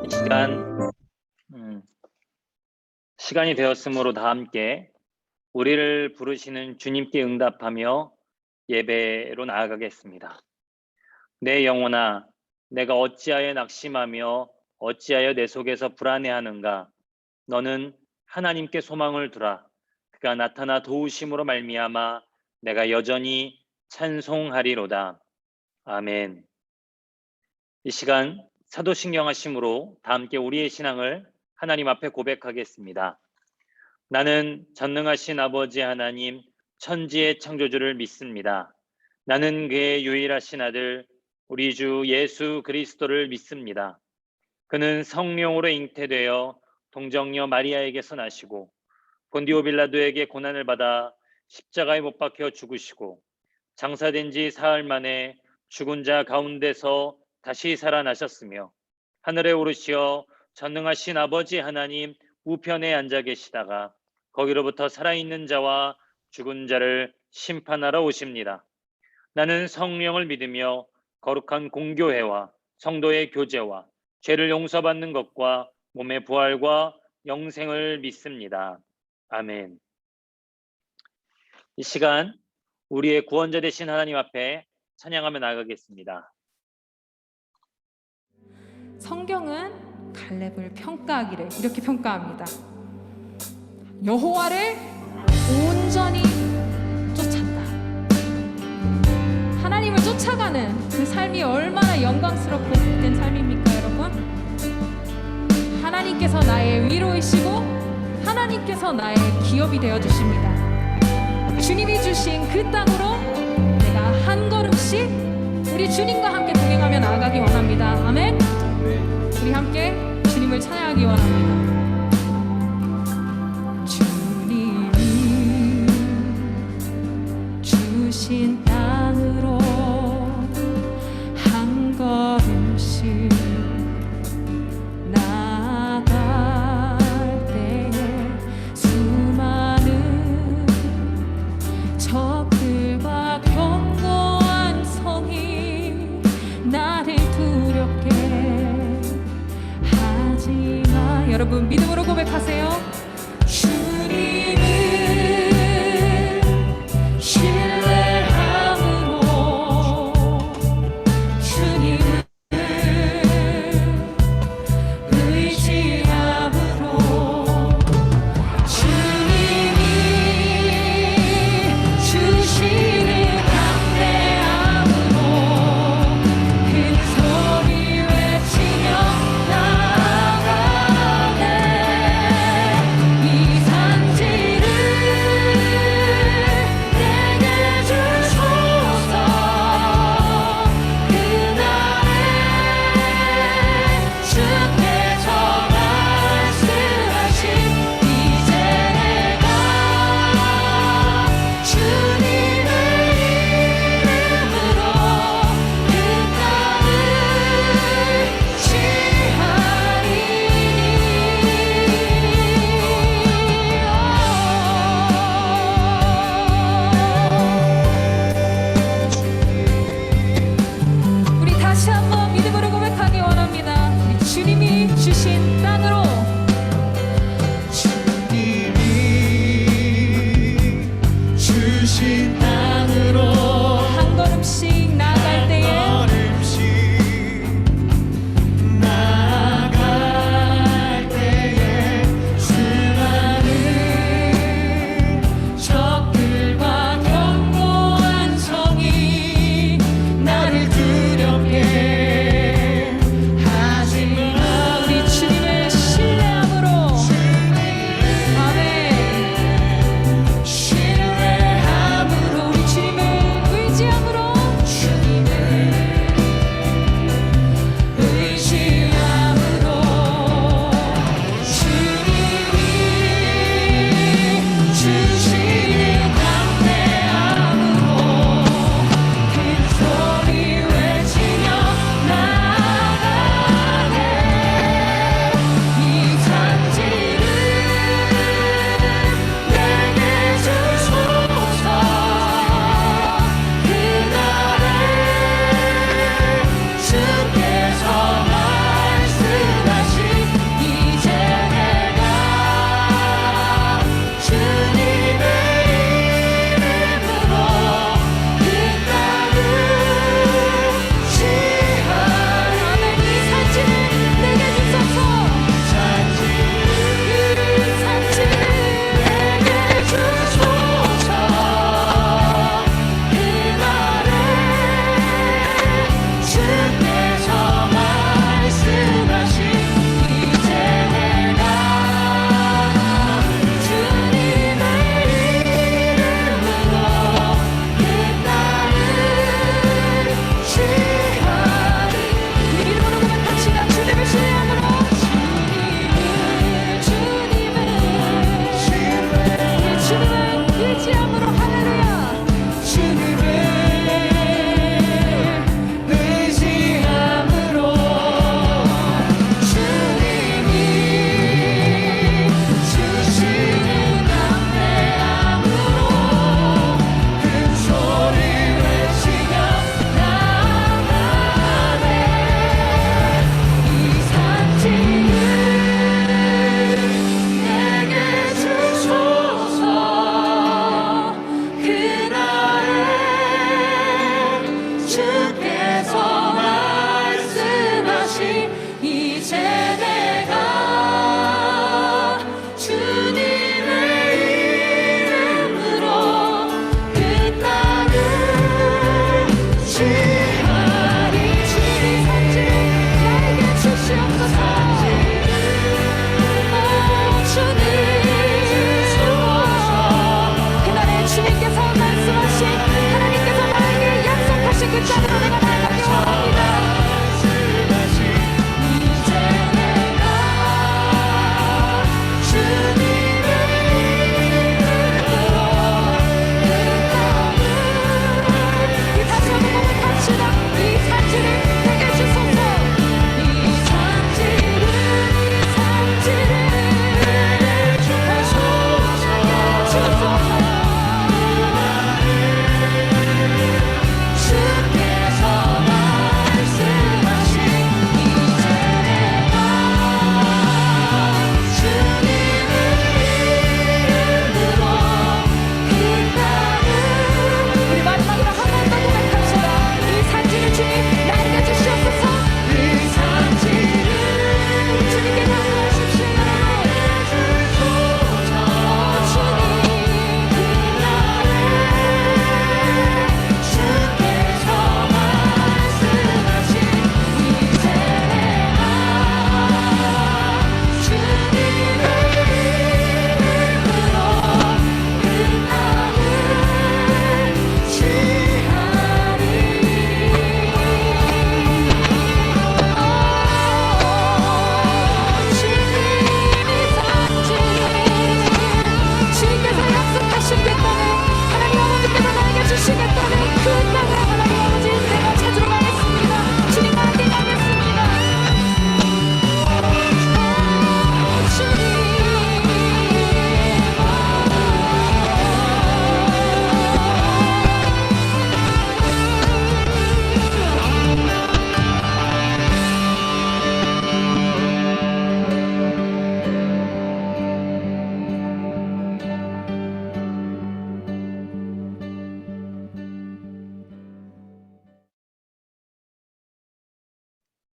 이 시간이 되었으므로 다 함께 우리를 부르시는 주님께 응답하며 예배로 나아가겠습니다. 내 영혼아, 내가 어찌하여 낙심하며 어찌하여 내 속에서 불안해하는가? 너는 하나님께 소망을 두라. 그가 나타나 도우심으로 말미암아 내가 여전히 찬송하리로다. 아멘. 이 시간 사도신경 하심으로 다 함께 우리의 신앙을 하나님 앞에 고백하겠습니다. 나는 전능하신 아버지 하나님 천지의 창조주를 믿습니다. 나는 그의 유일하신 아들 우리 주 예수 그리스도를 믿습니다. 그는 성령으로 잉태되어 동정녀 마리아에게서 나시고 본디오 빌라도에게 고난을 받아 십자가에 못 박혀 죽으시고 장사된 지 사흘 만에 죽은 자 가운데서 다시 살아나셨으며 하늘에 오르시어 전능하신 아버지 하나님 우편에 앉아 계시다가 거기로부터 살아있는 자와 죽은 자를 심판하러 오십니다. 나는 성령을 믿으며 거룩한 공교회와 성도의 교제와 죄를 용서받는 것과 몸의 부활과 영생을 믿습니다. 아멘. 이 시간 우리의 구원자 되신 하나님 앞에 찬양하며 나아가겠습니다. 성경은 갈렙을 평가하기를 이렇게 평가합니다. 여호와를 온전히 쫓았다. 하나님을 쫓아가는 그 삶이 얼마나 영광스럽고 복된 삶입니까, 여러분? 하나님께서 나의 위로이시고 하나님께서 나의 기업이 되어주십니다. 주님이 주신 그 땅으로 내가 한 걸음씩 우리 주님과 함께 동행하며 나아가기 원합니다. 아멘. 우리 함께 주님을 찬양하기 원합니다. 주님이 주신 땅으로 한 걸음씩 나아갈 때에 수많은 적들과 견고한 성이 나를 두렵게 하지마. 여러분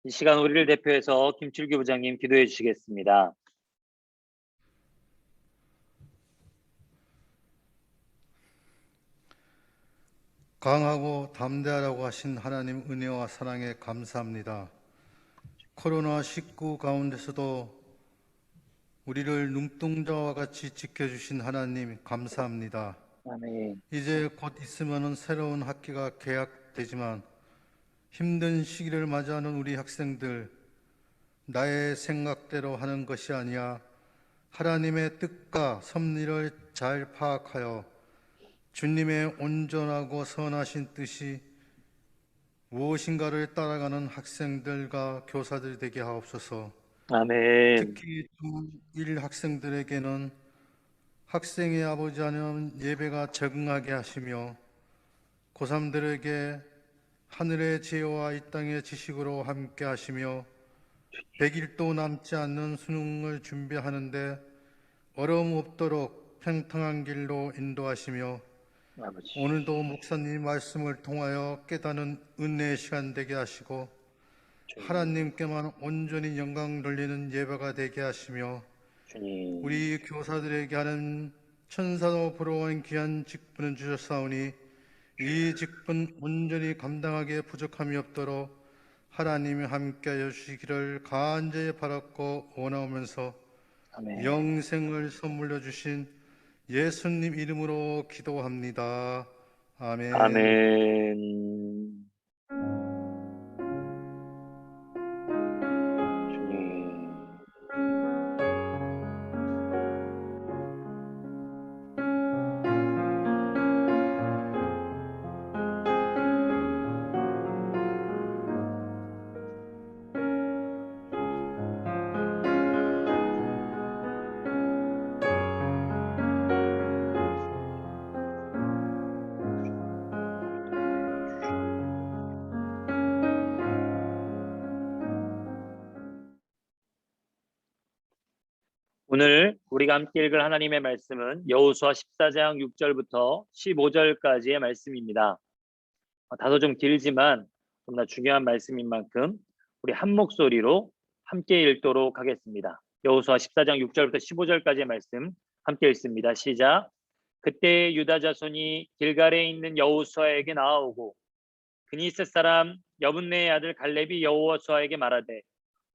이 시간 우리를 대표해서 김출규 부장님 기도해 주시겠습니다. 강하고 담대하라고 하신 하나님 은혜와 사랑에 감사합니다. 코로나19 가운데서도 우리를 눈동자와 같이 지켜주신 하나님 감사합니다. 아멘. 이제 곧 있으면 새로운 학기가 개학되지만 힘든 시기를 맞이하는 우리 학생들, 나의 생각대로 하는 것이 아니야 하나님의 뜻과 섭리를 잘 파악하여 주님의 온전하고 선하신 뜻이 무엇인가를 따라가는 학생들과 교사들이 되게 하옵소서. 아멘. 특히 중1 학생들에게는 학생의 아버지 하나님 예배가 적응하게 하시며 고3들에게 하늘의 지혜와 이 땅의 지식으로 함께 하시며 100일도 남지 않는 수능을 준비하는데 어려움 없도록 평탄한 길로 인도하시며 아버지. 오늘도 목사님 말씀을 통하여 깨닫는 은혜의 시간 되게 하시고 하나님께만 온전히 영광 돌리는 예배가 되게 하시며 주님. 우리 교사들에게 하는 천사도 부러워한 귀한 직분을 주셨사오니 이 직분 온전히 감당하기에 부족함이 없도록 하나님이 함께하여 주시기를 간절히 바랐고 원하오면서 아멘. 영생을 선물로 주신 예수님 이름으로 기도합니다. 아멘. 아멘. 주님. 오늘 우리가 함께 읽을 하나님의 말씀은 여호수아 14장 6절부터 15절까지의 말씀입니다. 다소 좀 길지만 너무나 중요한 말씀인 만큼 우리 한 목소리로 함께 읽도록 하겠습니다. 여호수아 14장 6절부터 15절까지의 말씀 함께 읽습니다. 시작. 그때 유다 자손이 길갈에 있는 여호수아에게 나아오고 그니스 사람 여분네의 아들 갈렙이 여호수아에게 말하되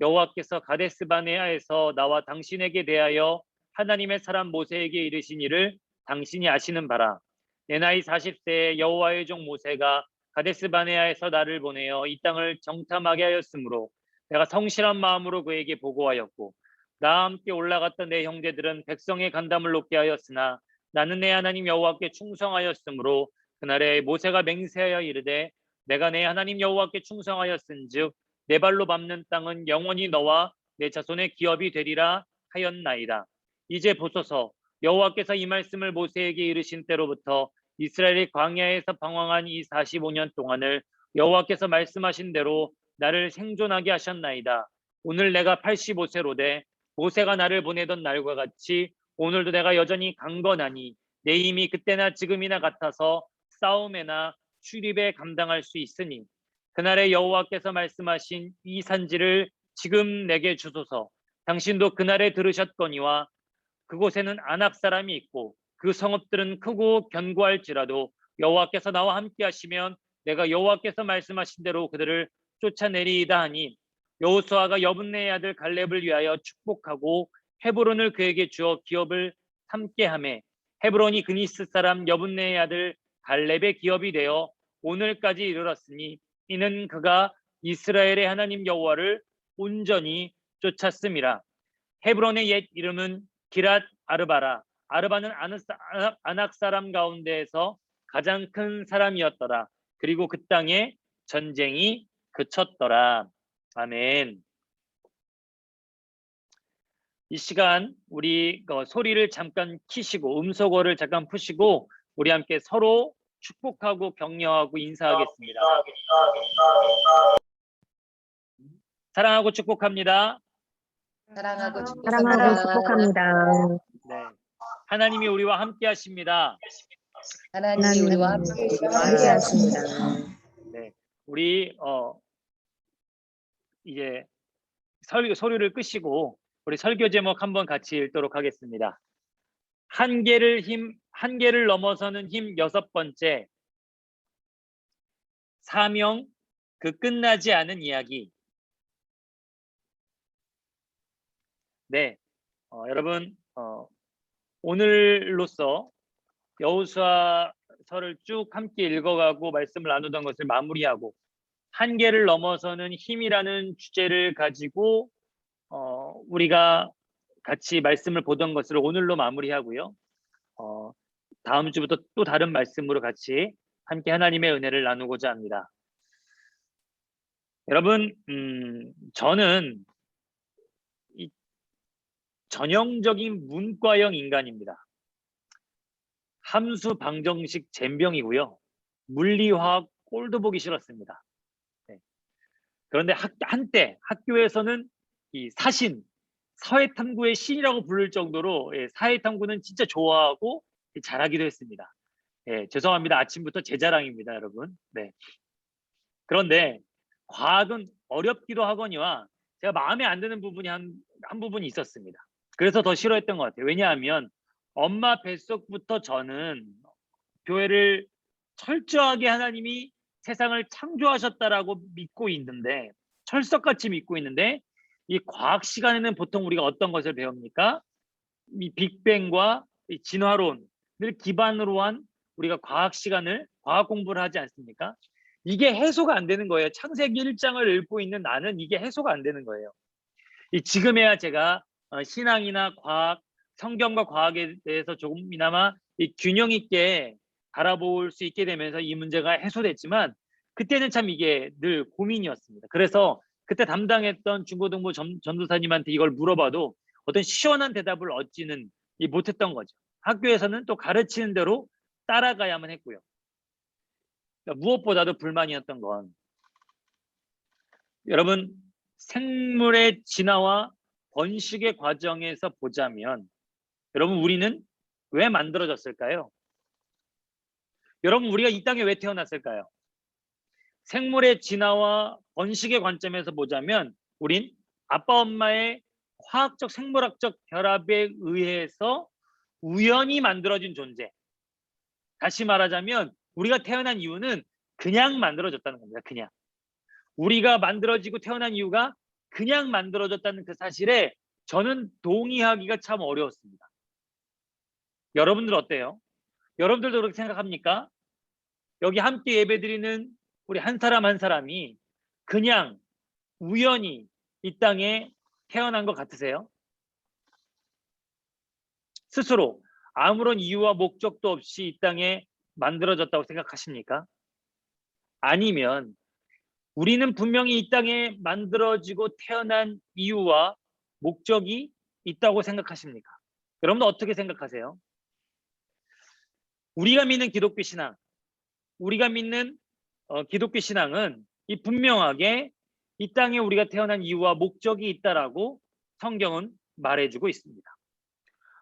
여호와께서 가데스 바네아에서 나와 당신에게 대하여 하나님의 사람 모세에게 이르신 일을 당신이 아시는 바라. 내 나이 40세에 여호와의 종 모세가 가데스 바네아에서 나를 보내어 이 땅을 정탐하게 하였으므로 내가 성실한 마음으로 그에게 보고하였고 나와 함께 올라갔던 내 형제들은 백성의 간담을 높게 하였으나 나는 내 하나님 여호와께 충성하였으므로 그날에 모세가 맹세하여 이르되 내가 내 하나님 여호와께 충성하였은즉 내 발로 밟는 땅은 영원히 너와 내 자손의 기업이 되리라 하였나이다. 이제 보소서 여호와께서 이 말씀을 모세에게 이르신 때로부터 이스라엘이 광야에서 방황한 이 45년 동안을 여호와께서 말씀하신 대로 나를 생존하게 하셨나이다. 오늘 내가 85세로되 모세가 나를 보내던 날과 같이 오늘도 내가 여전히 강건하니 내 힘이 그때나 지금이나 같아서 싸움에나 출입에 감당할 수 있으니 그날에 여호와께서 말씀하신 이 산지를 지금 내게 주소서. 당신도 그날에 들으셨거니와 그곳에는 아낙 사람이 있고 그 성읍들은 크고 견고할지라도 여호와께서 나와 함께 하시면 내가 여호와께서 말씀하신 대로 그들을 쫓아내리이다 하니 여호수아가 여분네의 아들 갈렙을 위하여 축복하고 헤브론을 그에게 주어 기업을 삼게 하매 헤브론이 그니스 사람 여분네의 아들 갈렙의 기업이 되어 오늘까지 이르렀으니 이는 그가 이스라엘의 하나님 여호와를 온전히 쫓았음이라. 헤브론의 옛 이름은 기랏 아르바라. 아르바는 아낙 사람 가운데에서 가장 큰 사람이었더라. 그리고 그 땅에 전쟁이 그쳤더라. 아멘. 이 시간 우리 소리를 잠깐 키시고 음소거를 잠깐 푸시고 우리 함께 서로 축복하고 격려하고 인사하겠습니다. 사랑하고 축복합니다. 사랑하고 축복합니다. 네. 하나님이 우리와 함께 하십니다. 하나님이 우리와 함께 하십니다. 하십니다. 네. 우리 이제 소리를 끄시고 우리 설교 제목 한번 같이 읽도록 하겠습니다. 한계를 넘어서는 힘 6번째, 사명 그 끝나지 않은 이야기. 네, 여러분 오늘로써 여호수아서를 쭉 함께 읽어가고 말씀을 나누던 것을 마무리하고 한계를 넘어서는 힘이라는 주제를 가지고 우리가 같이 말씀을 보던 것을 오늘로 마무리하고요. 다음 주부터 또 다른 말씀으로 같이 함께 하나님의 은혜를 나누고자 합니다. 여러분, 저는 이 전형적인 문과형 인간입니다. 함수 방정식 젬병이고요. 물리화학 꼴도 보기 싫었습니다. 네. 그런데 한때 학교에서는 이 사회탐구의 신이라고 부를 정도로 사회탐구는 진짜 좋아하고 잘하기도 했습니다. 죄송합니다. 아침부터 제 자랑입니다, 여러분. 네. 그런데 과학은 어렵기도 하거니와 제가 마음에 안 드는 부분이 한 부분이 있었습니다. 그래서 더 싫어했던 것 같아요. 왜냐하면 엄마 뱃속부터 저는 교회를 철저하게 하나님이 세상을 창조하셨다라고 믿고 있는데, 철석같이 믿고 있는데, 이 과학 시간에는 보통 우리가 어떤 것을 배웁니까? 이 빅뱅과 이 진화론을 기반으로 한 우리가 과학 공부를 하지 않습니까? 이게 해소가 안 되는 거예요. 창세기 1장을 읽고 있는 나는 이게 해소가 안 되는 거예요. 지금에야 제가 신앙이나 과학, 성경과 과학에 대해서 조금이나마 이 균형 있게 바라볼 수 있게 되면서 이 문제가 해소됐지만, 그때는 참 이게 늘 고민이었습니다. 그래서 그때 담당했던 중고등부 전도사님한테 이걸 물어봐도 어떤 시원한 대답을 얻지는 못했던 거죠. 학교에서는 또 가르치는 대로 따라가야만 했고요. 그러니까 무엇보다도 불만이었던 건, 여러분, 생물의 진화와 번식의 과정에서 보자면, 여러분, 우리는 왜 만들어졌을까요? 여러분, 우리가 이 땅에 왜 태어났을까요? 생물의 진화와 번식의 관점에서 보자면 우린 아빠 엄마의 화학적 생물학적 결합에 의해서 우연히 만들어진 존재. 다시 말하자면 우리가 태어난 이유는 그냥 만들어졌다는 겁니다. 그냥. 우리가 만들어지고 태어난 이유가 그냥 만들어졌다는 그 사실에 저는 동의하기가 참 어려웠습니다. 여러분들 어때요? 여러분들도 그렇게 생각합니까? 여기 함께 예배드리는 우리 한 사람 한 사람이 그냥 우연히 이 땅에 태어난 것 같으세요? 스스로 아무런 이유와 목적도 없이 이 땅에 만들어졌다고 생각하십니까? 아니면 우리는 분명히 이 땅에 만들어지고 태어난 이유와 목적이 있다고 생각하십니까? 여러분은 어떻게 생각하세요? 우리가 믿는 기독교 신앙, 우리가 믿는 기독교 신앙은 이 분명하게 이 땅에 우리가 태어난 이유와 목적이 있다라고 성경은 말해주고 있습니다.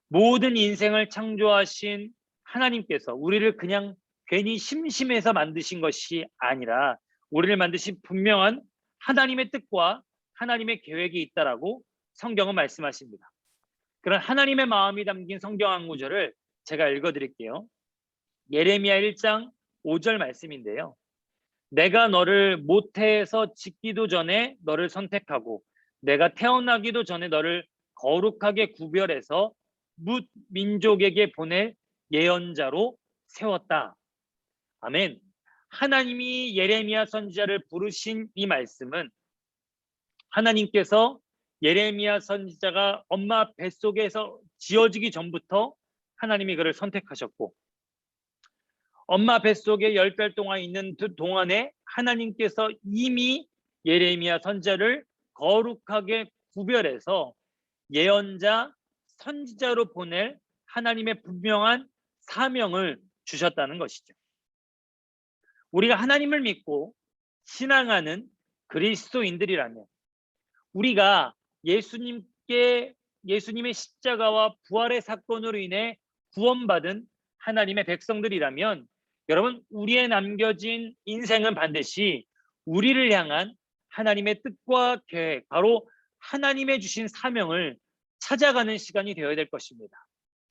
모든 인생을 창조하신 하나님께서 우리를 그냥 괜히 심심해서 만드신 것이 아니라 우리를 만드신 분명한 하나님의 뜻과 하나님의 계획이 있다라고 성경은 말씀하십니다. 그런 하나님의 마음이 담긴 성경 한 구절을 제가 읽어드릴게요. 예레미야 1장 5절 말씀인데요. 내가 너를 모태에서 짓기도 전에 너를 선택하고 내가 태어나기도 전에 너를 거룩하게 구별해서 뭇 민족에게 보낼 예언자로 세웠다. 아멘. 하나님이 예레미야 선지자를 부르신 이 말씀은 하나님께서 예레미야 선지자가 엄마 뱃속에서 지어지기 전부터 하나님이 그를 선택하셨고, 엄마 뱃속에 10달 동안 있는 동안에 하나님께서 이미 예레미야 선지자를 거룩하게 구별해서 예언자, 선지자로 보낼 하나님의 분명한 사명을 주셨다는 것이죠. 우리가 하나님을 믿고 신앙하는 그리스도인들이라면 우리가 예수님의 십자가와 부활의 사건으로 인해 구원받은 하나님의 백성들이라면 여러분, 우리의 남겨진 인생은 반드시 우리를 향한 하나님의 뜻과 계획, 바로 하나님의 주신 사명을 찾아가는 시간이 되어야 될 것입니다.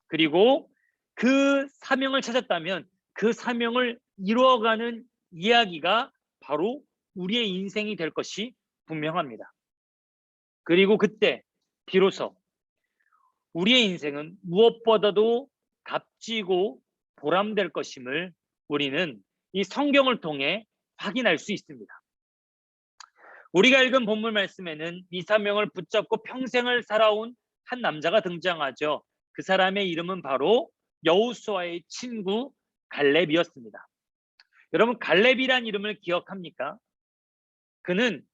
그리고 그 사명을 찾았다면 그 사명을 이루어가는 이야기가 바로 우리의 인생이 될 것이 분명합니다. 그리고 그때 비로소 우리의 인생은 무엇보다도 값지고 보람될 것임을 우리는 이 성경을 통해 확인할 수 있습니다. 우리가 읽은 본문 말씀에는 이 사명을 붙잡고 평생을 살아온 한 남자가 등장하죠. 그 사람의 이름은 바로 여호수아의 친구 갈렙이었습니다. 여러분, 갈렙이란 이름을 기억합니까? 그는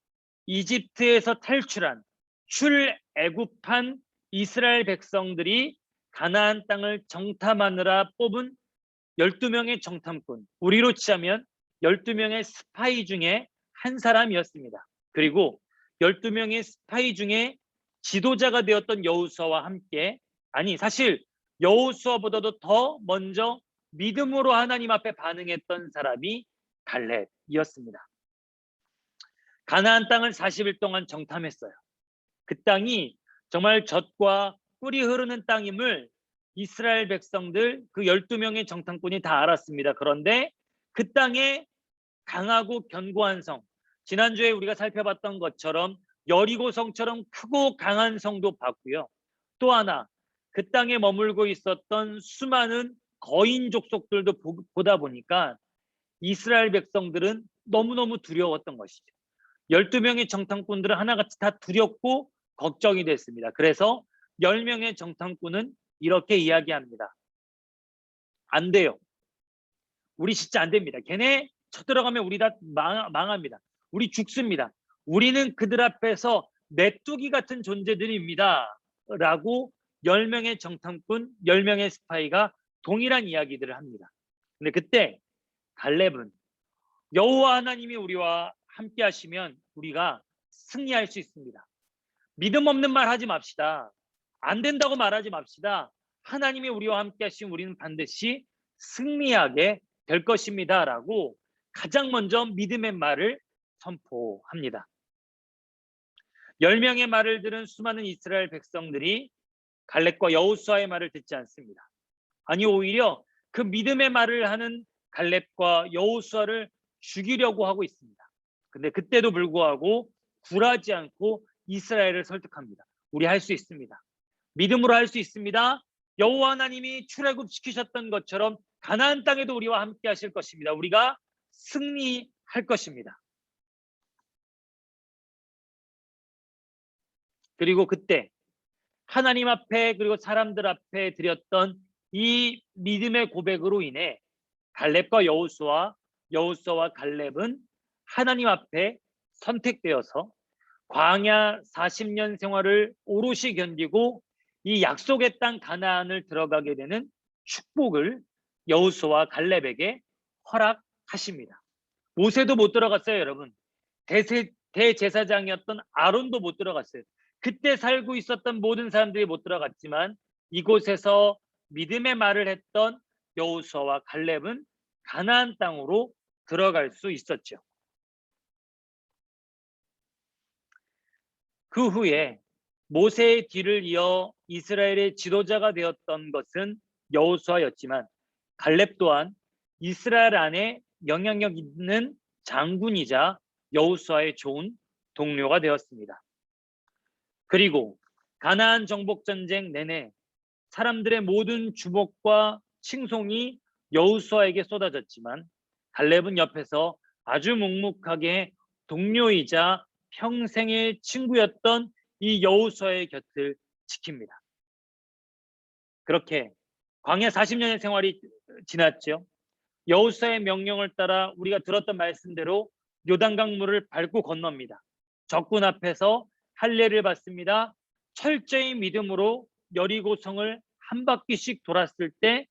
이집트에서 탈출한 출애굽한 이스라엘 백성들이 가나안 땅을 정탐하느라 뽑은 12명의 정탐꾼, 우리로 치자면 12명의 스파이 중에 한 사람이었습니다. 그리고 12명의 스파이 중에 지도자가 되었던 여호수아와 함께, 아니 사실 여호수아보다도 더 먼저 믿음으로 하나님 앞에 반응했던 사람이 갈렙이었습니다. 가나안 땅을 40일 동안 정탐했어요. 그 땅이 정말 젖과 꿀이 흐르는 땅임을 이스라엘 백성들 그 12명의 정탐꾼이 다 알았습니다. 그런데 그 땅에 강하고 견고한 성, 지난주에 우리가 살펴봤던 것처럼 여리고성처럼 크고 강한 성도 봤고요. 또 하나, 그 땅에 머물고 있었던 수많은 거인 족속들도 보다 보니까 이스라엘 백성들은 너무너무 두려웠던 것이죠. 12명의 정탐꾼들은 하나같이 다 두렵고 걱정이 됐습니다. 그래서 10명의 정탐꾼은 이렇게 이야기합니다. 안 돼요. 우리 진짜 안 됩니다. 걔네 쳐들어가면 우리 다 망합니다. 우리 죽습니다. 우리는 그들 앞에서 메뚜기 같은 존재들입니다. 라고 10명의 정탐꾼, 10명의 스파이가 동일한 이야기들을 합니다. 근데 그때 갈렙은 여호와 하나님이 우리와 함께 하시면 우리가 승리할 수 있습니다. 믿음 없는 말 하지 맙시다. 안 된다고 말하지 맙시다. 하나님이 우리와 함께 하시면 우리는 반드시 승리하게 될 것입니다. 라고 가장 먼저 믿음의 말을 선포합니다. 10명의 말을 들은 수많은 이스라엘 백성들이 갈렙과 여호수아의 말을 듣지 않습니다. 아니, 오히려 그 믿음의 말을 하는 갈렙과 여호수아를 죽이려고 하고 있습니다. 근데 그때도 불구하고 굴하지 않고 이스라엘을 설득합니다. 우리 할 수 있습니다. 믿음으로 할 수 있습니다. 여호와 하나님이 출애굽시키셨던 것처럼 가나안 땅에도 우리와 함께 하실 것입니다. 우리가 승리할 것입니다. 그리고 그때 하나님 앞에 그리고 사람들 앞에 드렸던 이 믿음의 고백으로 인해 갈렙과 여호수아와 갈렙은 하나님 앞에 선택되어서 광야 40년 생활을 오롯이 견디고 이 약속의 땅 가나안을 들어가게 되는 축복을 여호수아와 갈렙에게 허락하십니다. 모세도 못 들어갔어요, 여러분. 대제사장이었던 아론도 못 들어갔어요. 그때 살고 있었던 모든 사람들이 못 들어갔지만 이곳에서 믿음의 말을 했던 여호수아와 갈렙은 가나안 땅으로 들어갈 수 있었죠. 그 후에 모세의 뒤를 이어 이스라엘의 지도자가 되었던 것은 여호수아였지만 갈렙 또한 이스라엘 안에 영향력 있는 장군이자 여호수아의 좋은 동료가 되었습니다. 그리고 가나안 정복 전쟁 내내 사람들의 모든 주목과 칭송이 여호수아에게 쏟아졌지만 갈렙은 옆에서 아주 묵묵하게 동료이자 평생의 친구였던 이 여호수아의 곁을 지킵니다. 그렇게 광야 40년의 생활이 지났죠. 여호수아의 명령을 따라 우리가 들었던 말씀대로 요단강물을 밟고 건넙니다. 적군 앞에서 할례를 받습니다. 철저히 믿음으로 여리고성을 한 바퀴씩 돌았을 때,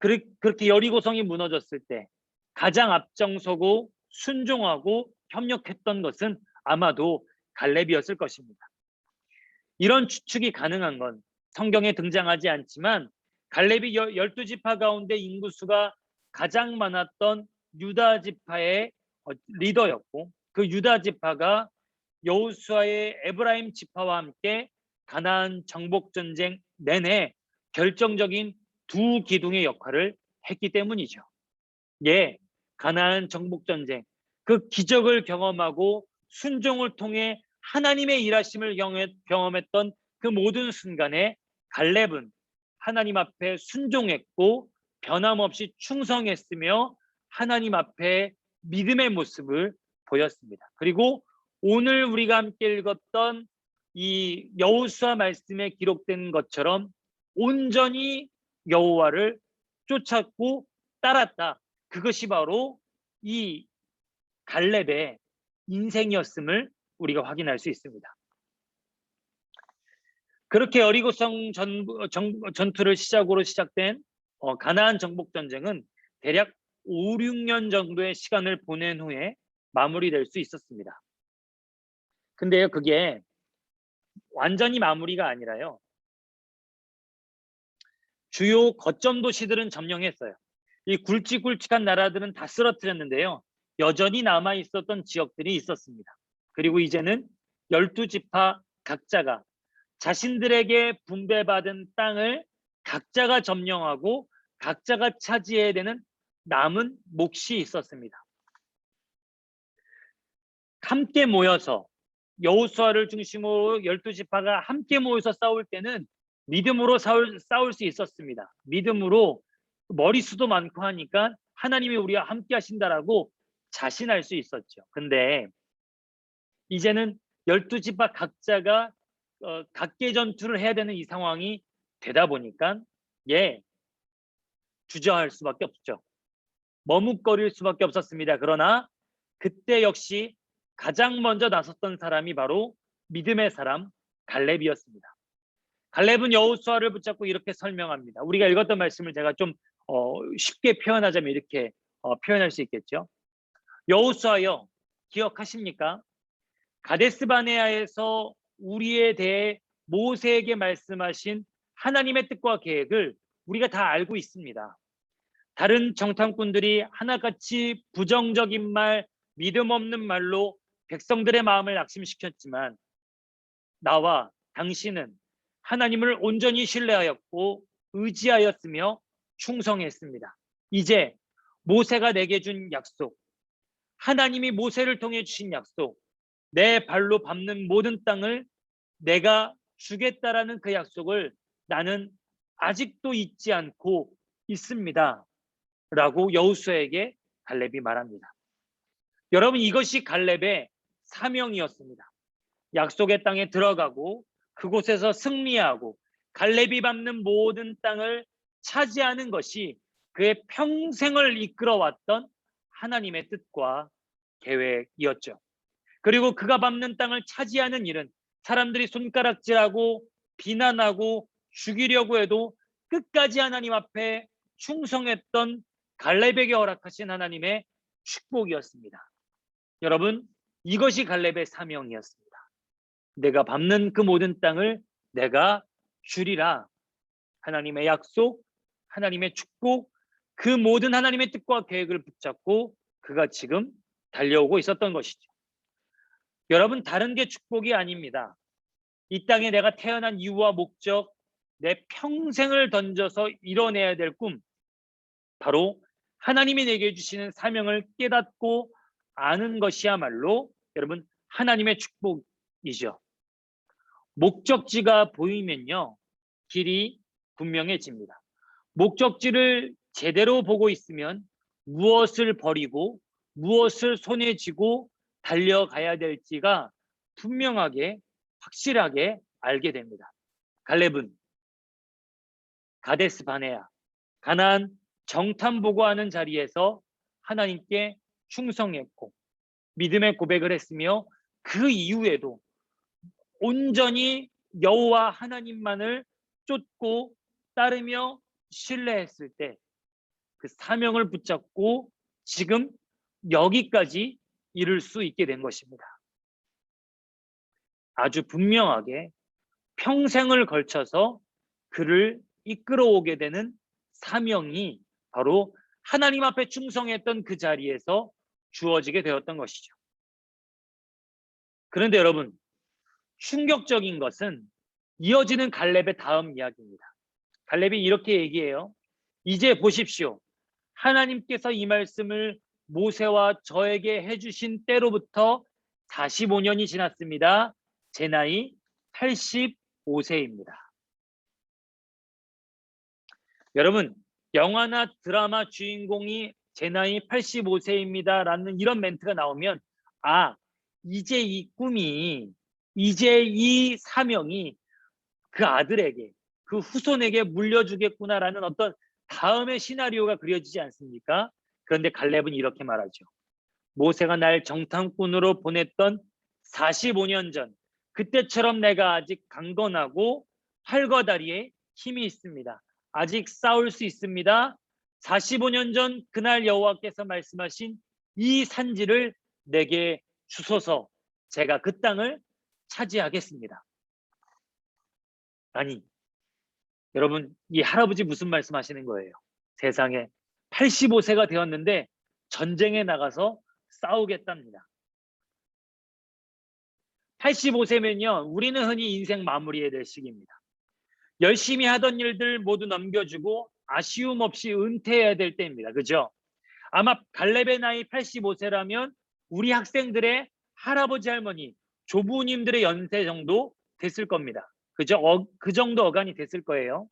그렇게 여리고성이 무너졌을 때 가장 앞장서고 순종하고 협력했던 것은 아마도 갈렙이었을 것입니다. 이런 추측이 가능한 건 성경에 등장하지 않지만 갈렙이 12지파 가운데 인구수가 가장 많았던 유다 지파의 리더였고 그 유다 지파가 여호수아의 에브라임 지파와 함께 가나안 정복 전쟁 내내 결정적인 두 기둥의 역할을 했기 때문이죠. 예, 가나안 정복 전쟁 그 기적을 경험하고 순종을 통해 하나님의 일하심을 경험했던 그 모든 순간에 갈렙은 하나님 앞에 순종했고 변함없이 충성했으며 하나님 앞에 믿음의 모습을 보였습니다. 그리고 오늘 우리가 함께 읽었던 이 여호수아 말씀에 기록된 것처럼 온전히 여호와를 쫓았고 따랐다. 그것이 바로 이 갈렙의 인생이었음을 우리가 확인할 수 있습니다. 그렇게 여리고성 전투를 시작으로 시작된 가나안 정복 전쟁은 대략 5, 6년 정도의 시간을 보낸 후에 마무리될 수 있었습니다. 근데요, 그게 완전히 마무리가 아니라요. 주요 거점 도시들은 점령했어요. 이 굵직굵직한 나라들은 다 쓰러뜨렸는데요. 여전히 남아 있었던 지역들이 있었습니다. 그리고 이제는 12지파 각자가 자신들에게 분배받은 땅을 각자가 점령하고 각자가 차지해야 되는 남은 몫이 있었습니다. 함께 모여서 여호수아를 중심으로 12지파가 함께 모여서 싸울 때는 믿음으로 싸울 수 있었습니다. 믿음으로 머리수도 많고 하니까 하나님이 우리와 함께 하신다라고 자신할 수 있었죠. 근데 이제는 12지파 각자가 각계 전투를 해야 되는 이 상황이 되다 보니까 주저할 수밖에 없죠. 머뭇거릴 수밖에 없었습니다. 그러나 그때 역시 가장 먼저 나섰던 사람이 바로 믿음의 사람 갈렙이었습니다. 갈렙은 여호수아를 붙잡고 이렇게 설명합니다. 우리가 읽었던 말씀을 제가 좀 쉽게 표현하자면 이렇게 표현할 수 있겠죠. 여호수아여, 기억하십니까? 가데스바네아에서 우리에 대해 모세에게 말씀하신 하나님의 뜻과 계획을 우리가 다 알고 있습니다. 다른 정탐꾼들이 하나같이 부정적인 말, 믿음 없는 말로 백성들의 마음을 낙심시켰지만 나와 당신은 하나님을 온전히 신뢰하였고 의지하였으며 충성했습니다. 이제 모세가 내게 준 약속, 하나님이 모세를 통해 주신 약속, 내 발로 밟는 모든 땅을 내가 주겠다라는 그 약속을 나는 아직도 잊지 않고 있습니다. 라고 여호수아에게 갈렙이 말합니다. 여러분, 이것이 갈렙의 사명이었습니다. 약속의 땅에 들어가고 그곳에서 승리하고 갈렙이 밟는 모든 땅을 차지하는 것이 그의 평생을 이끌어왔던 하나님의 뜻과 계획이었죠. 그리고 그가 밟는 땅을 차지하는 일은 사람들이 손가락질하고 비난하고 죽이려고 해도 끝까지 하나님 앞에 충성했던 갈렙에게 허락하신 하나님의 축복이었습니다. 여러분, 이것이 갈렙의 사명이었습니다. 내가 밟는 그 모든 땅을 내가 주리라. 하나님의 약속, 하나님의 축복, 그 모든 하나님의 뜻과 계획을 붙잡고 그가 지금 달려오고 있었던 것이죠. 여러분, 다른 게 축복이 아닙니다. 이 땅에 내가 태어난 이유와 목적, 내 평생을 던져서 이뤄내야 될 꿈, 바로 하나님이 내게 주시는 사명을 깨닫고 아는 것이야말로 여러분 하나님의 축복이죠. 목적지가 보이면요, 길이 분명해집니다. 목적지를 제대로 보고 있으면 무엇을 버리고 무엇을 손에 쥐고 달려가야 될지가 분명하게 확실하게 알게 됩니다. 갈렙은 가데스 바네아, 가나안 정탐 보고하는 자리에서 하나님께 충성했고 믿음의 고백을 했으며 그 이후에도 온전히 여호와 하나님만을 쫓고 따르며 신뢰했을 때 그 사명을 붙잡고 지금 여기까지 이룰 수 있게 된 것입니다. 아주 분명하게 평생을 걸쳐서 그를 이끌어오게 되는 사명이 바로 하나님 앞에 충성했던 그 자리에서 주어지게 되었던 것이죠. 그런데 여러분, 충격적인 것은 이어지는 갈렙의 다음 이야기입니다. 갈렙이 이렇게 얘기해요. 이제 보십시오. 하나님께서 이 말씀을 모세와 저에게 해주신 때로부터 45년이 지났습니다. 제 나이 85세입니다. 여러분, 영화나 드라마 주인공이 제 나이 85세입니다 라는 이런 멘트가 나오면, 아, 이제 이 꿈이, 이제 이 사명이 그 아들에게, 그 후손에게 물려주겠구나라는 어떤 다음의 시나리오가 그려지지 않습니까? 그런데 갈렙은 이렇게 말하죠. 모세가 날 정탐꾼으로 보냈던 45년 전, 그때처럼 내가 아직 강건하고 팔과 다리에 힘이 있습니다. 아직 싸울 수 있습니다. 45년 전 그날 여호와께서 말씀하신 이 산지를 내게 주소서. 제가 그 땅을 차지하겠습니다. 아니, 여러분, 이 할아버지 무슨 말씀하시는 거예요? 세상에 85세가 되었는데 전쟁에 나가서 싸우겠답니다. 85세면요, 우리는 흔히 인생 마무리해야 될 시기입니다. 열심히 하던 일들 모두 넘겨주고 아쉬움 없이 은퇴해야 될 때입니다. 그죠? 아마 갈렙의 나이 85세라면 우리 학생들의 할아버지 할머니, 조부님들의 연세 정도 됐을 겁니다. 그죠? 그 정도 어간이 됐을 거예요.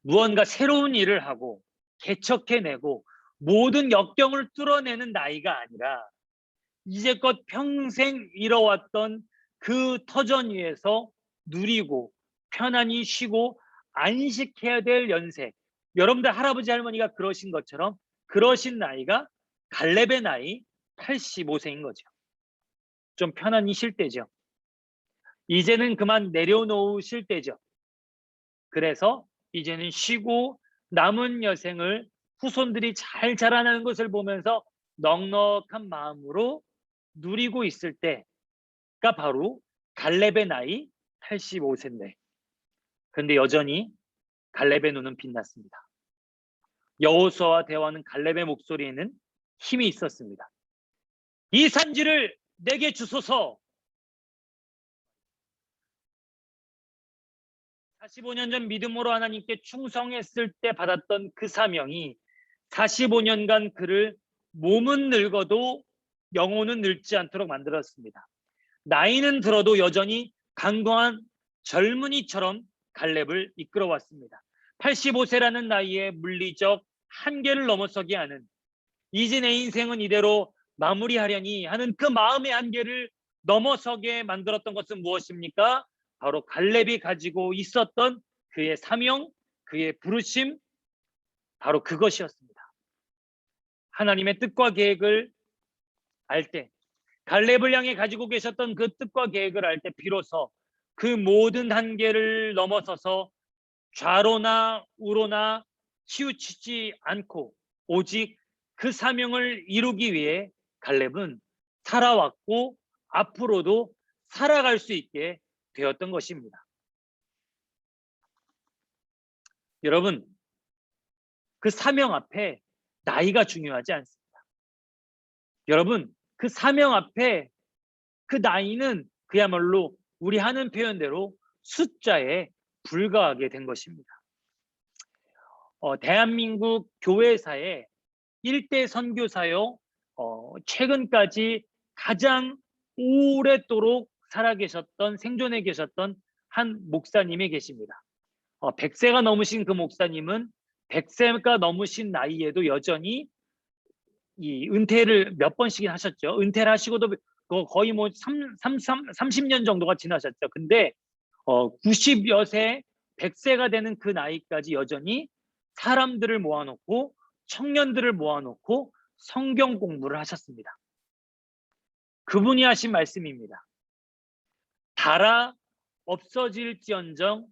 무언가 새로운 일을 하고 개척해내고 모든 역경을 뚫어내는 나이가 아니라 이제껏 평생 이뤄왔던 그 터전 위에서 누리고 편안히 쉬고 안식해야 될 연세. 여러분들 할아버지 할머니가 그러신 것처럼 그러신 나이가 갈렙의 나이 85세인 거죠. 좀 편안히 쉴 때죠. 이제는 그만 내려놓으실 때죠. 그래서 이제는 쉬고 남은 여생을 후손들이 잘 자라나는 것을 보면서 넉넉한 마음으로 누리고 있을 때가 바로 갈렙의 나이 85세인데, 그런데 여전히 갈렙의 눈은 빛났습니다. 여호수아와 대화하는 갈렙의 목소리에는 힘이 있었습니다. 이 산지를 내게 주소서. 45년 전 믿음으로 하나님께 충성했을 때 받았던 그 사명이 45년간 그를 몸은 늙어도 영혼은 늙지 않도록 만들었습니다. 나이는 들어도 여전히 강건한 젊은이처럼 갈렙을 이끌어왔습니다. 85세라는 나이에 물리적 한계를 넘어서게 하는, 이제 내 인생은 이대로 마무리하려니 하는 그 마음의 한계를 넘어서게 만들었던 것은 무엇입니까? 바로 갈렙이 가지고 있었던 그의 사명, 그의 부르심, 바로 그것이었습니다. 하나님의 뜻과 계획을 알 때, 갈렙을 향해 가지고 계셨던 그 뜻과 계획을 알 때 비로소 그 모든 한계를 넘어서서 좌로나 우로나 치우치지 않고 오직 그 사명을 이루기 위해 갈렙은 살아왔고 앞으로도 살아갈 수 있게 되었던 것입니다. 여러분, 그 사명 앞에 나이가 중요하지 않습니다. 여러분, 그 사명 앞에 그 나이는 그야말로 우리 하는 표현대로 숫자에 불과하게 된 것입니다. 대한민국 교회사의 일대 선교사요, 최근까지 가장 오랫도록 살아계셨던, 생존해 계셨던 한 목사님이 계십니다. 100세가 넘으신 그 목사님은 100세가 넘으신 나이에도 여전히 이 은퇴를 몇 번씩이나 하셨죠. 은퇴를 하시고도 거의 뭐 30년 정도가 지나셨죠. 근데 90여 세, 100세가 되는 그 나이까지 여전히 사람들을 모아놓고 청년들을 모아놓고 성경 공부를 하셨습니다. 그분이 하신 말씀입니다. 달아 없어질지언정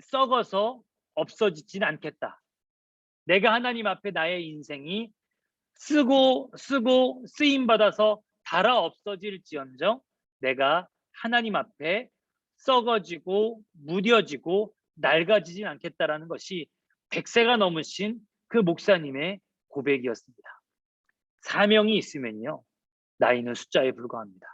썩어서 없어지진 않겠다. 내가 하나님 앞에 나의 인생이 쓰고 쓰임받아서 달아 없어질지언정 내가 하나님 앞에 썩어지고 무뎌지고 낡아지진 않겠다라는 것이 100세가 넘으신 그 목사님의 고백이었습니다. 사명이 있으면요, 나이는 숫자에 불과합니다.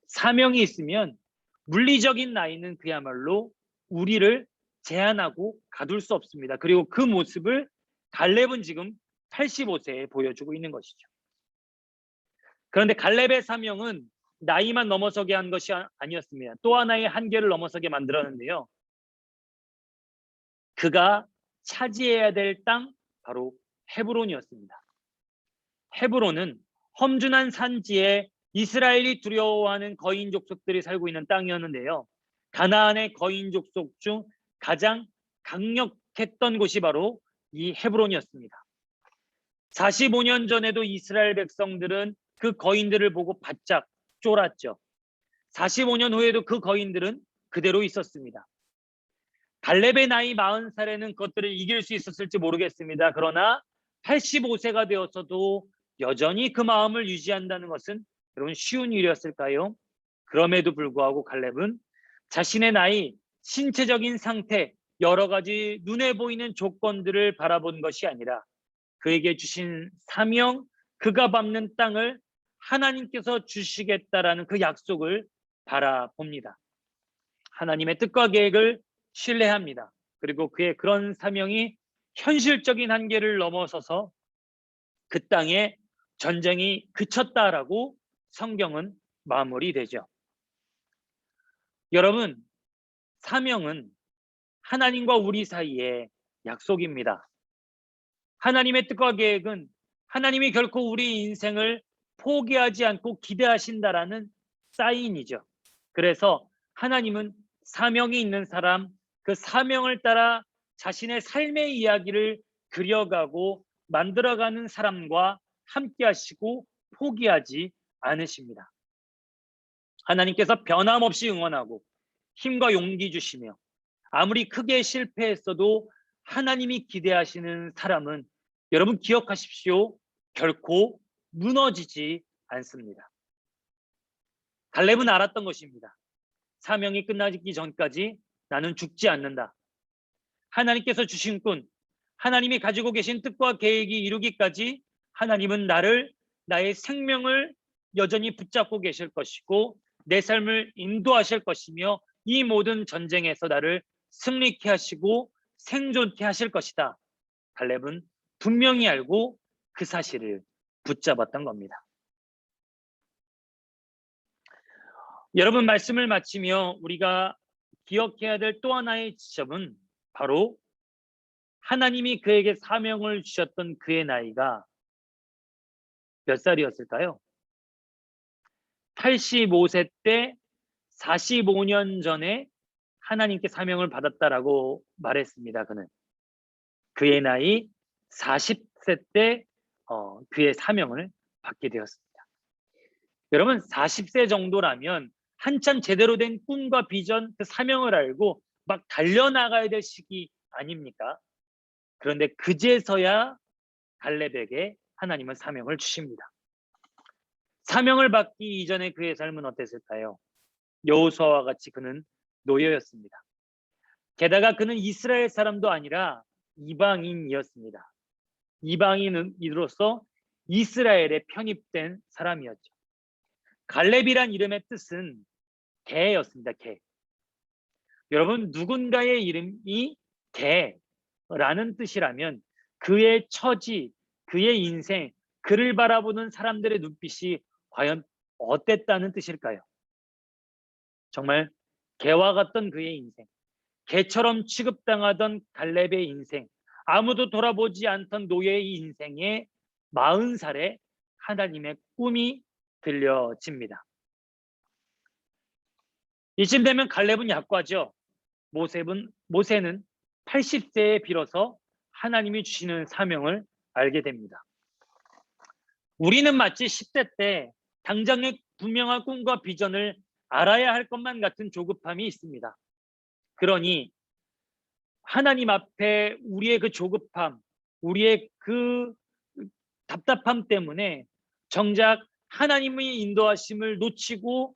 사명이 있으면 물리적인 나이는 그야말로 우리를 제한하고 가둘 수 없습니다. 그리고 그 모습을 갈렙은 지금 85세에 보여주고 있는 것이죠. 그런데 갈렙의 사명은 나이만 넘어서게 한 것이 아니었습니다. 또 하나의 한계를 넘어서게 만들었는데요. 그가 차지해야 될 땅, 바로 헤브론이었습니다. 헤브론은 험준한 산지에 이스라엘이 두려워하는 거인 족속들이 살고 있는 땅이었는데요. 가나안의 거인 족속 중 가장 강력했던 곳이 바로 이 헤브론이었습니다. 45년 전에도 이스라엘 백성들은 그 거인들을 보고 바짝 쫄았죠. 45년 후에도 그 거인들은 그대로 있었습니다. 갈렙의 나이 40살에는 그것들을 이길 수 있었을지 모르겠습니다. 그러나 85세가 되었어도 여전히 그 마음을 유지한다는 것은 여러분 쉬운 일이었을까요? 그럼에도 불구하고 갈렙은 자신의 나이, 신체적인 상태, 여러 가지 눈에 보이는 조건들을 바라본 것이 아니라 그에게 주신 사명, 그가 밟는 땅을 하나님께서 주시겠다라는 그 약속을 바라봅니다. 하나님의 뜻과 계획을 신뢰합니다. 그리고 그의 그런 사명이 현실적인 한계를 넘어서서 그 땅에 전쟁이 그쳤다라고 성경은 마무리되죠. 여러분, 사명은 하나님과 우리 사이의 약속입니다. 하나님의 뜻과 계획은 하나님이 결코 우리 인생을 포기하지 않고 기대하신다라는 사인이죠. 그래서 하나님은 사명이 있는 사람, 그 사명을 따라 자신의 삶의 이야기를 그려가고 만들어가는 사람과 함께 하시고 포기하지 않으십니다. 하나님께서 변함없이 응원하고 힘과 용기 주시며 아무리 크게 실패했어도 하나님이 기대하시는 사람은 여러분 기억하십시오. 결코 무너지지 않습니다. 갈렙은 알았던 것입니다. 사명이 끝나기 전까지 나는 죽지 않는다. 하나님께서 주신 꾼, 하나님이 가지고 계신 뜻과 계획이 이루기까지 하나님은 나의 생명을 여전히 붙잡고 계실 것이고 내 삶을 인도하실 것이며 이 모든 전쟁에서 나를 승리케 하시고 생존케 하실 것이다. 갈렙은 분명히 알고 그 사실을 붙잡았던 겁니다. 여러분, 말씀을 마치며 우리가 기억해야 될 또 하나의 지점은 바로 하나님이 그에게 사명을 주셨던 그의 나이가 몇 살이었을까요? 85세 때 45년 전에 하나님께 사명을 받았다라고 말했습니다. 그의 나이 40세 때 그의 사명을 받게 되었습니다. 여러분, 40세 정도라면 한참 제대로 된 꿈과 비전, 그 사명을 알고 막 달려나가야 될 시기 아닙니까? 그런데 그제서야 갈렙에게 하나님은 사명을 주십니다. 사명을 받기 이전에 그의 삶은 어땠을까요? 여호수아와 같이 그는 노예였습니다. 게다가 그는 이스라엘 사람도 아니라 이방인이었습니다. 이방인으로서 이스라엘에 편입된 사람이었죠. 갈렙이란 이름의 뜻은 개였습니다. 개. 여러분, 누군가의 이름이 개라는 뜻이라면 그의 처지, 그의 인생, 그를 바라보는 사람들의 눈빛이 과연 어땠다는 뜻일까요? 정말 개와 같던 그의 인생, 개처럼 취급당하던 갈렙의 인생, 아무도 돌아보지 않던 노예의 인생에 40살에 하나님의 꿈이 들려집니다. 이쯤 되면 갈렙은 약과죠. 모세는 80세에 비로소 하나님이 주시는 사명을 알게 됩니다. 우리는 마치 10대 때 당장의 분명한 꿈과 비전을 알아야 할 것만 같은 조급함이 있습니다. 그러니 하나님 앞에 우리의 그 조급함, 우리의 그 답답함 때문에 정작 하나님의 인도하심을 놓치고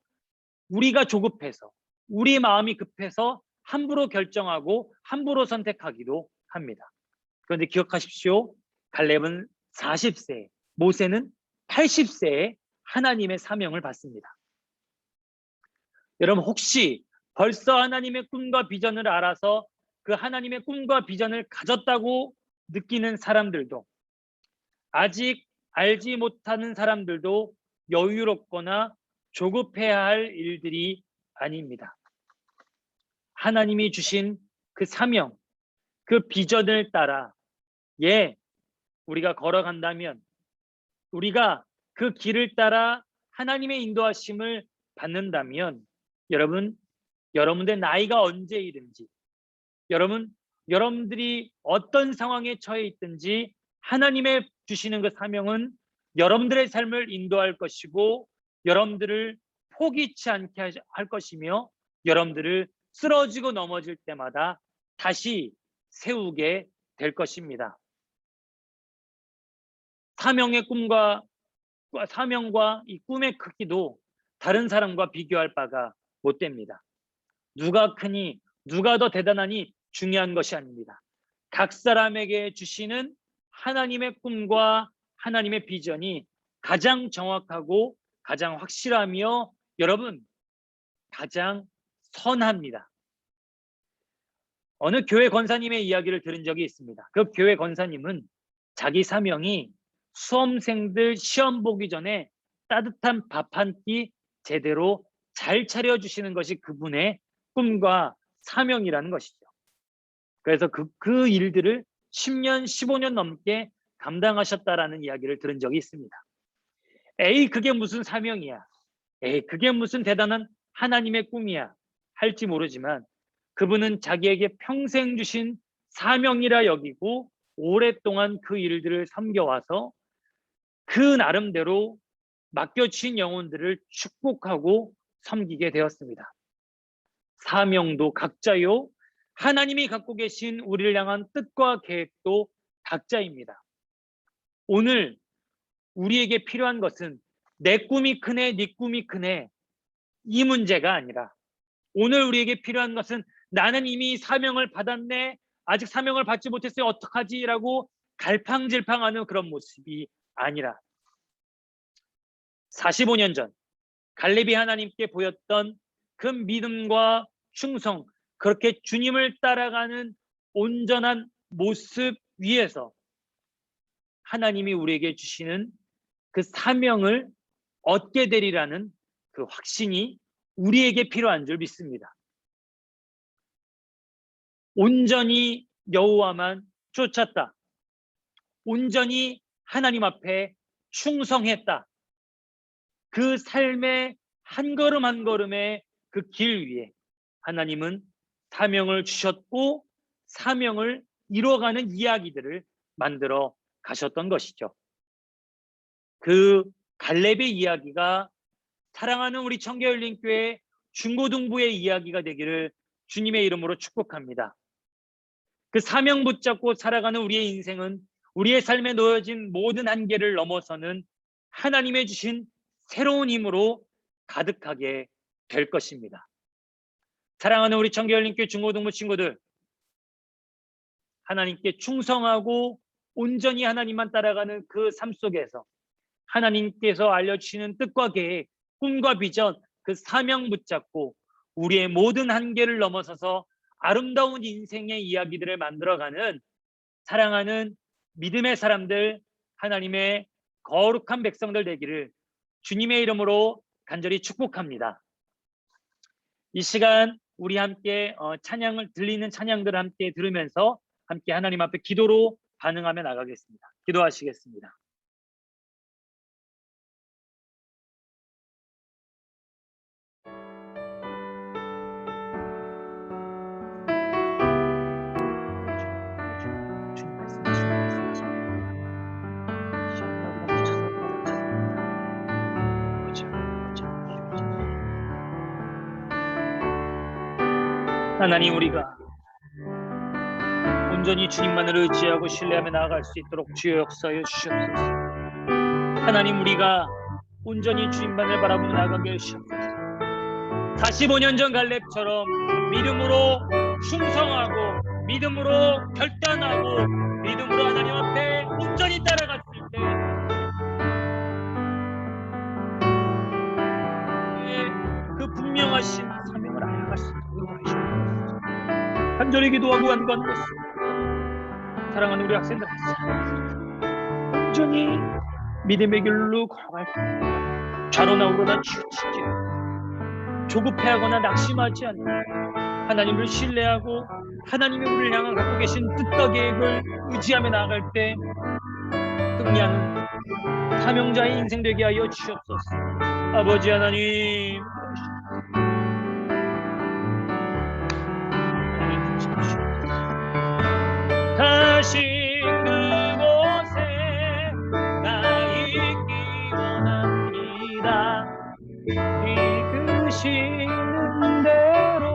우리가 조급해서, 우리 마음이 급해서 함부로 결정하고 함부로 선택하기도 합니다. 그런데 기억하십시오. 갈렙은 40세, 모세는 80세에 하나님의 사명을 받습니다. 여러분 혹시 벌써 하나님의 꿈과 비전을 알아서 그 하나님의 꿈과 비전을 가졌다고 느끼는 사람들도, 아직 알지 못하는 사람들도 여유롭거나 조급해야 할 일들이 아닙니다. 하나님이 주신 그 사명, 그 비전을 따라 우리가 걸어간다면, 우리가 그 길을 따라 하나님의 인도하심을 받는다면, 여러분들의 나이가 언제이든지, 여러분들이 어떤 상황에 처해 있든지 하나님의 주시는 그 사명은 여러분들의 삶을 인도할 것이고, 여러분들을 포기치 않게 할 것이며, 여러분들을 쓰러지고 넘어질 때마다 다시 세우게 될 것입니다. 사명과 이 꿈의 크기도 다른 사람과 비교할 바가 못 됩니다. 누가 크니, 누가 더 대단하니 중요한 것이 아닙니다. 각 사람에게 주시는 하나님의 꿈과 하나님의 비전이 가장 정확하고 가장 확실하며 가장 선합니다. 어느 교회 권사님의 이야기를 들은 적이 있습니다. 그 교회 권사님은 자기 사명이 수험생들 시험 보기 전에 따뜻한 밥 한 끼 제대로 잘 차려주시는 것이 그분의 꿈과 사명이라는 것이죠. 그래서 그 일들을 10년, 15년 넘게 감당하셨다라는 이야기를 들은 적이 있습니다. 그게 무슨 사명이야? 그게 무슨 대단한 하나님의 꿈이야? 할지 모르지만 그분은 자기에게 평생 주신 사명이라 여기고 오랫동안 그 일들을 섬겨와서 그 나름대로 맡겨주신 영혼들을 축복하고 섬기게 되었습니다. 사명도 각자요, 하나님이 갖고 계신 우리를 향한 뜻과 계획도 각자입니다. 오늘 우리에게 필요한 것은 내 꿈이 크네, 네 꿈이 크네, 이 문제가 아니라, 오늘 우리에게 필요한 것은 나는 이미 사명을 받았네, 아직 사명을 받지 못했어요, 어떡하지? 라고 갈팡질팡하는 그런 모습이 아니라, 45년 전 갈렙이 하나님께 보였던 그 믿음과 충성, 그렇게 주님을 따라가는 온전한 모습 위에서 하나님이 우리에게 주시는 그 사명을 얻게 되리라는 그 확신이 우리에게 필요한 줄 믿습니다. 온전히 여호와만 쫓았다, 온전히 하나님 앞에 충성했다, 그 삶의 한 걸음 한 걸음의 그 길 위에 하나님은 사명을 주셨고 사명을 이루어가는 이야기들을 만들어 가셨던 것이죠. 그 갈렙의 이야기가 사랑하는 우리 청계열린교회 중고등부의 이야기가 되기를 주님의 이름으로 축복합니다. 그 사명 붙잡고 살아가는 우리의 인생은 우리의 삶에 놓여진 모든 한계를 넘어서는 하나님의 주신 새로운 힘으로 가득하게 될 것입니다. 사랑하는 우리 청계열린교회 중고등부 친구들, 하나님께 충성하고 온전히 하나님만 따라가는 그 삶 속에서 하나님께서 알려주시는 뜻과 계획, 꿈과 비전, 그 사명 붙잡고 우리의 모든 한계를 넘어서서 아름다운 인생의 이야기들을 만들어가는 사랑하는 믿음의 사람들, 하나님의 거룩한 백성들 되기를 주님의 이름으로 간절히 축복합니다. 이 시간 우리 함께 찬양을 들리는 찬양들을 함께 들으면서 함께 하나님 앞에 기도로 반응하며 나가겠습니다. 기도하시겠습니다. 하나님, 우리가 온전히 주님만을 의지하고 신뢰하며 나아갈 수 있도록 주여 역사하여 주시옵소서. 하나님, 우리가 온전히 주님만을 바라보며 나아가게 해주시옵소서. 45년 전 갈렙처럼 믿음으로 충성하고 믿음으로 결단하고 믿음으로 하나님 앞에 온전히 따라갔을 때 간절히 기도하고 간구하는 것은 사랑하는 우리 학생들 온전히 믿음의 길로 걸어갈 때 좌로나 우로나 치우치지 조급해하거나 낙심하지 않고 하나님을 신뢰하고 하나님이 우리를 향한 갖고 계신 뜻과 계획을 의지하며 나아갈 때 승리하는 사명자의 인생 되게 하여 주시옵소서. 아버지 하나님, 다시 그곳에 나 있기 원합니다. 이끄시는 대로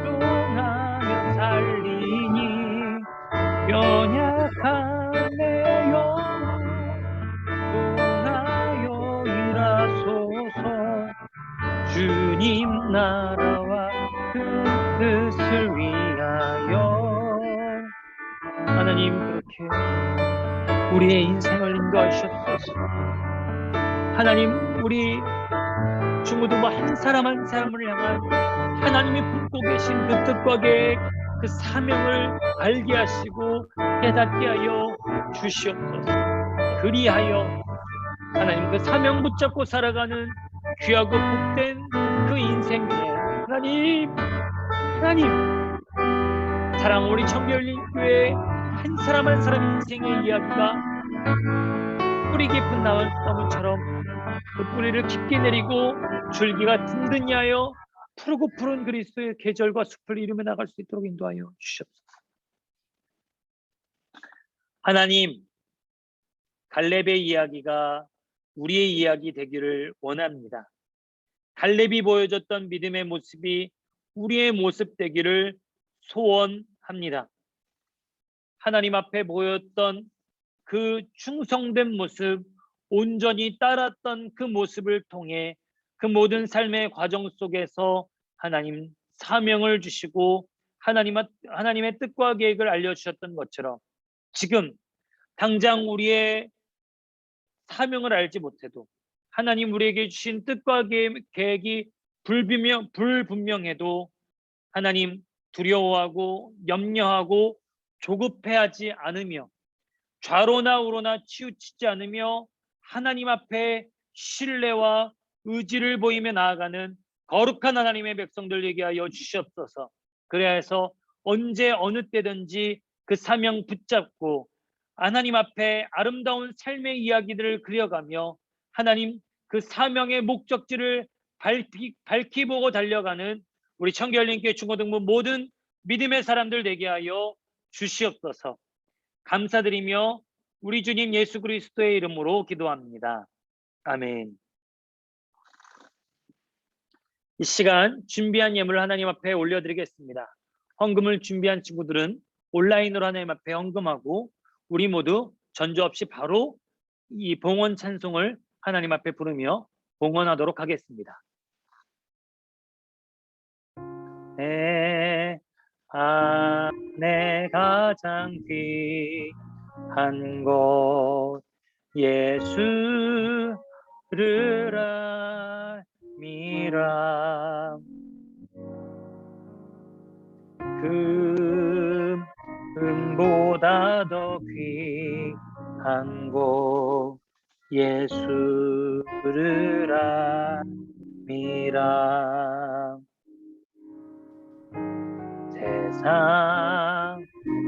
순종하며 살리니 연약한 내 영혼 통하여 일하소서. 주님 나라와 그 뜻을 위하여 하나님 그렇게 우리의 인생을 인도하시옵소서. 하나님 우리 중고등부 한 사람 한 사람을 향한 하나님이 품고 계신 그 뜻과 계획 그 사명을 알게 하시고 깨닫게 하여 주시옵소서. 그리하여 하나님 그 사명 붙잡고 살아가는 귀하고 복된 그 인생에 하나님 사랑 우리 청결린교회 한 사람 한 사람 인생의 이야기가 뿌리 깊은 나무처럼 그 뿌리를 깊게 내리고 줄기가 든든히 하여 푸르고 푸른 그리스도의 계절과 숲을 이루며 나갈 수 있도록 인도하여 주시옵소서. 하나님, 갈렙의 이야기가 우리의 이야기 되기를 원합니다. 갈렙이 보여줬던 믿음의 모습이 우리의 모습 되기를 소원합니다. 하나님 앞에 보였던 그 충성된 모습, 온전히 따랐던 그 모습을 통해 그 모든 삶의 과정 속에서 하나님 사명을 주시고 하나님의 뜻과 계획을 알려주셨던 것처럼 지금 당장 우리의 사명을 알지 못해도 하나님 우리에게 주신 뜻과 계획이 불분명해도 하나님 두려워하고 염려하고 조급해하지 않으며 좌로나 우로나 치우치지 않으며 하나님 앞에 신뢰와 의지를 보이며 나아가는 거룩한 하나님의 백성들 되게 하여 주시옵소서. 그래야 해서 언제 어느 때든지 그 사명 붙잡고 하나님 앞에 아름다운 삶의 이야기들을 그려가며 하나님 그 사명의 목적지를 밝히 보고 달려가는 우리 청결린교회 중고등부 모든 믿음의 사람들 되게 하여 주시옵소서. 감사드리며 우리 주님 예수 그리스도의 이름으로 기도합니다. 아멘. 이 시간 준비한 예물을 하나님 앞에 올려드리겠습니다. 헌금을 준비한 친구들은 온라인으로 하나님 앞에 헌금하고 우리 모두 전주 없이 바로 이 봉헌 찬송을 하나님 앞에 부르며 봉헌하도록 하겠습니다. 내 안에 가장 귀한 곳 예수를 알미라. 금보다 더 귀한 곳 예수를 알미라. 세상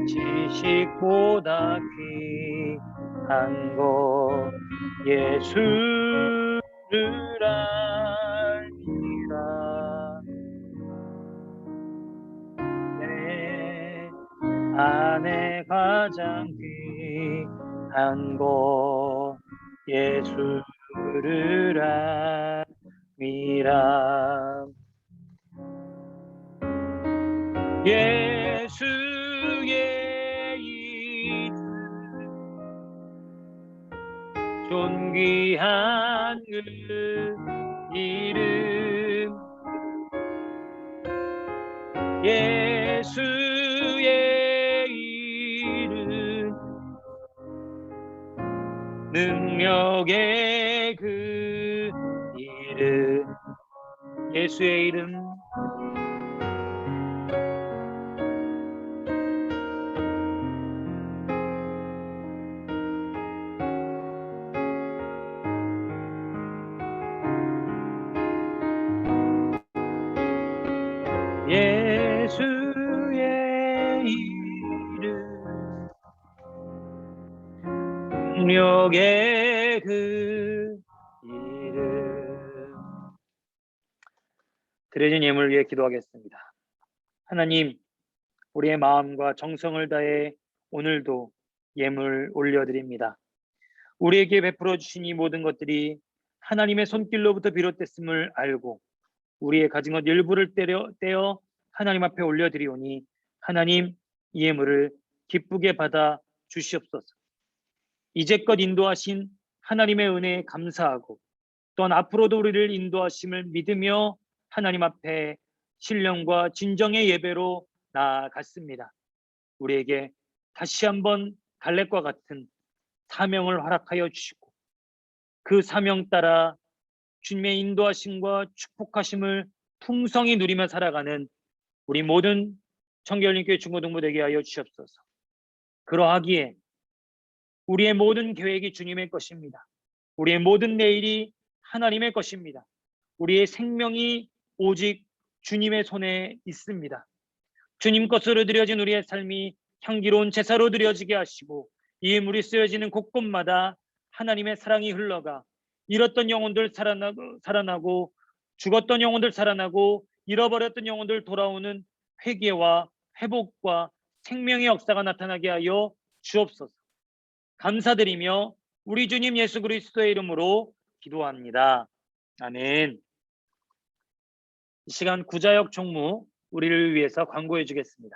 지식보다 귀한 곳 예수를 알미라. 내 안에 가장 귀한 곳 예수를 알미라. 예수의 이름 존귀한 그 이름 예수의 이름 능력의 그 이름 예수의 이름 능력의 그 이름. 드려진 예물을 위해 기도하겠습니다. 하나님, 우리의 마음과 정성을 다해 오늘도 예물 올려드립니다. 우리에게 베풀어 주신 이 모든 것들이 하나님의 손길로부터 비롯됐음을 알고 우리의 가진 것 일부를 떼어 하나님 앞에 올려드리오니 하나님, 이 예물을 기쁘게 받아 주시옵소서. 이제껏 인도하신 하나님의 은혜에 감사하고 또한 앞으로도 우리를 인도하심을 믿으며 하나님 앞에 신령과 진정의 예배로 나아갔습니다. 우리에게 다시 한번 갈렙과 같은 사명을 허락하여 주시고 그 사명 따라 주님의 인도하심과 축복하심을 풍성히 누리며 살아가는 우리 모든 청계열린교회 중고등부 되게 하여 주시옵소서. 그러하기에 우리의 모든 계획이 주님의 것입니다. 우리의 모든 내일이 하나님의 것입니다. 우리의 생명이 오직 주님의 손에 있습니다. 주님 것으로 드려진 우리의 삶이 향기로운 제사로 드려지게 하시고 이 예물이 쓰여지는 곳곳마다 하나님의 사랑이 흘러가 잃었던 영혼들 살아나고 죽었던 영혼들 살아나고 잃어버렸던 영혼들 돌아오는 회개와 회복과 생명의 역사가 나타나게 하여 주옵소서. 감사드리며 우리 주님 예수 그리스도의 이름으로 기도합니다. 아멘. 이 시간 구자역 총무 우리를 위해서 광고해 주겠습니다.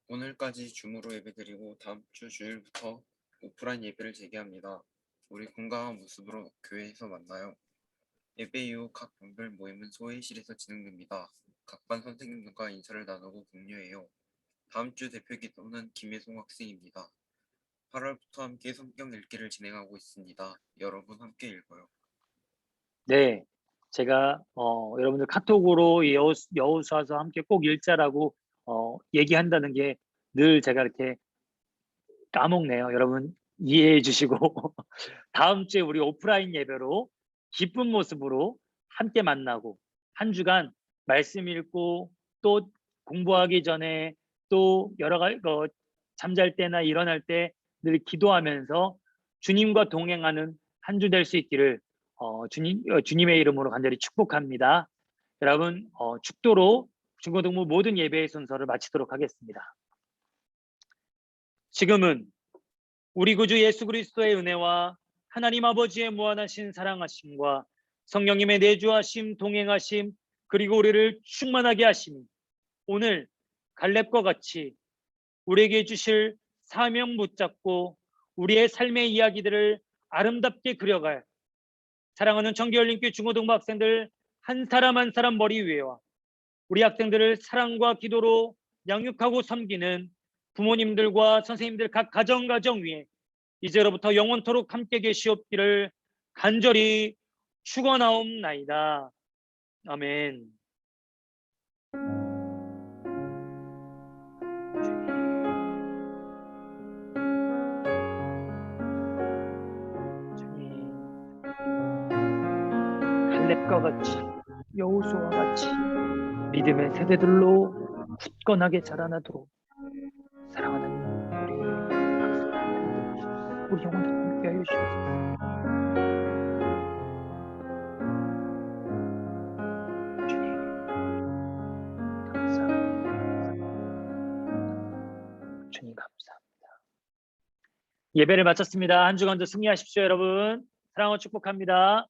오늘까지 줌으로 예배드리고 다음 주 주일부터 오프라인 예배를 재개합니다. 우리 건강한 모습으로 교회에서 만나요. 예배 이후 각 분별 모임은 소회의실에서 진행됩니다. 각 반 선생님들과 인사를 나누고 격려해요. 다음 주 대표 기도는 김혜송 학생입니다. 8월부터 함께 성경 읽기를 진행하고 있습니다. 여러분 함께 읽어요. 네, 제가 여러분들 카톡으로 여호수아서 함께 꼭 읽자라고 얘기한다는 게 늘 제가 이렇게 까먹네요. 여러분 이해해 주시고 다음 주에 우리 오프라인 예배로 기쁜 모습으로 함께 만나고 한 주간 말씀 읽고 또 공부하기 전에 또 여러 가지 잠잘 때나 일어날 때 늘 기도하면서 주님과 동행하는 한 주 될 수 있기를 주님의 이름으로 간절히 축복합니다. 여러분 축도로 중고등부 모든 예배의 순서를 마치도록 하겠습니다. 지금은 우리 구주 예수 그리스도의 은혜와 하나님 아버지의 무한하신 사랑하심과 성령님의 내주하심, 동행하심, 그리고 우리를 충만하게 하심이 오늘 갈렙과 같이 우리에게 주실 사명 붙잡고 우리의 삶의 이야기들을 아름답게 그려갈 사랑하는 청계열린교회 중고등부 학생들 한 사람 한 사람 머리 위에와 우리 학생들을 사랑과 기도로 양육하고 섬기는 부모님들과 선생님들 각 가정 위에 이제로부터 영원토록 함께 계시옵기를 간절히 축원하옵나이다. 아멘. 주님, 갈렙과 같이 여호수아와 같이 믿음의 세대들로 굳건하게 자라나도록 사랑하는 우리 영혼들 함께 하여 주옵소서. 주님 감사합니다. 주님 감사합니다. 예배를 마쳤습니다. 한 주간도 승리하십시오, 여러분. 사랑하고 축복합니다.